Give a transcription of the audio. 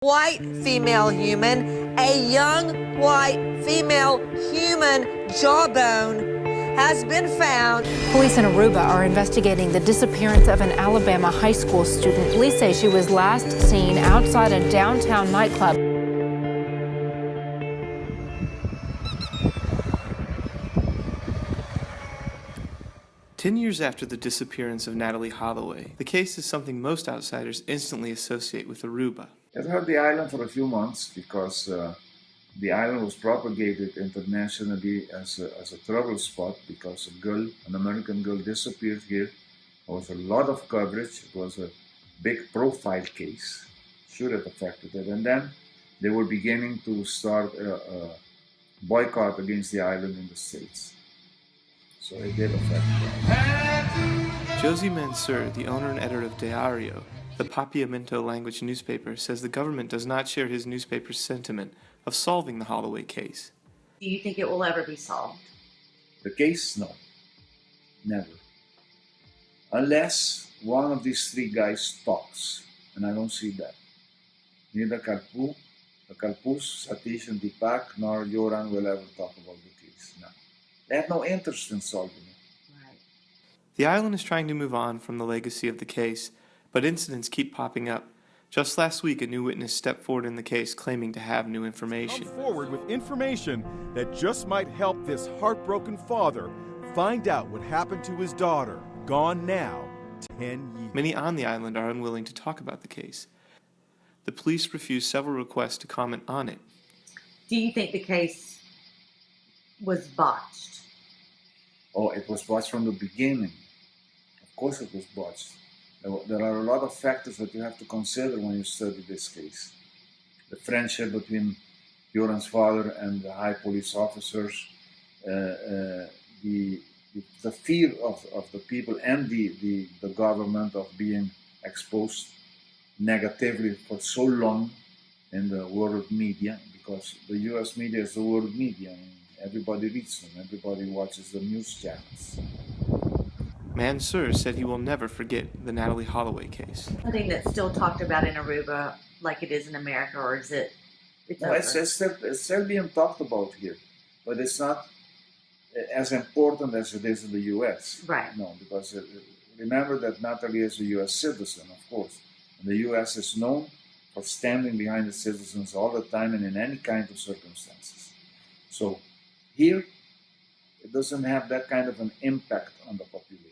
white female human, a young white female human jawbone has been found. Police in Aruba are investigating the disappearance of an Alabama high school student. Police say she was last seen outside a downtown nightclub. Ten years after the disappearance of Natalee Holloway, the case is something most outsiders instantly associate with Aruba. It hurt the island for a few months because the island was propagated internationally as a trouble spot because an American girl disappeared here. There was a lot of coverage. It was a big profile case. Sure, it affected it. And then they were beginning to start a boycott against the island in the States. So it did affect it. Josie Mansour, the owner and editor of Diario, the Papiamento language newspaper, says the government does not share his newspaper's sentiment of solving the Holloway case. Do you think it will ever be solved? The case? No. Never. Unless one of these three guys talks. And I don't see that. Neither Kalpuz, Satish, and Deepak, nor Yoran will ever talk about the case. No. They have no interest in solving it. Right. The island is trying to move on from the legacy of the case, but incidents keep popping up. Just last week, a new witness stepped forward in the case claiming to have new information. Come forward with information that just might help this heartbroken father find out what happened to his daughter, gone now 10 years. Many on the island are unwilling to talk about the case. The police refused several requests to comment on it. Do you think the case was botched? Oh, it was botched from the beginning. Of course it was botched. There are a lot of factors that you have to consider when you study this case. The friendship between Joran's father and the high police officers, the fear of the people and the government of being exposed negatively for so long in the world media, because the US media is the world media. Everybody reads them, everybody watches the news channels. Mansour said he will never forget the Natalee Holloway case. Something that's still talked about in Aruba like it is in America, or is it? No, it's still being talked about here, but it's not as important as it is in the US. Right. No, because remember that Natalee is a US citizen, of course. And the US is known for standing behind the citizens all the time and in any kind of circumstances. So here, it doesn't have that kind of an impact on the population.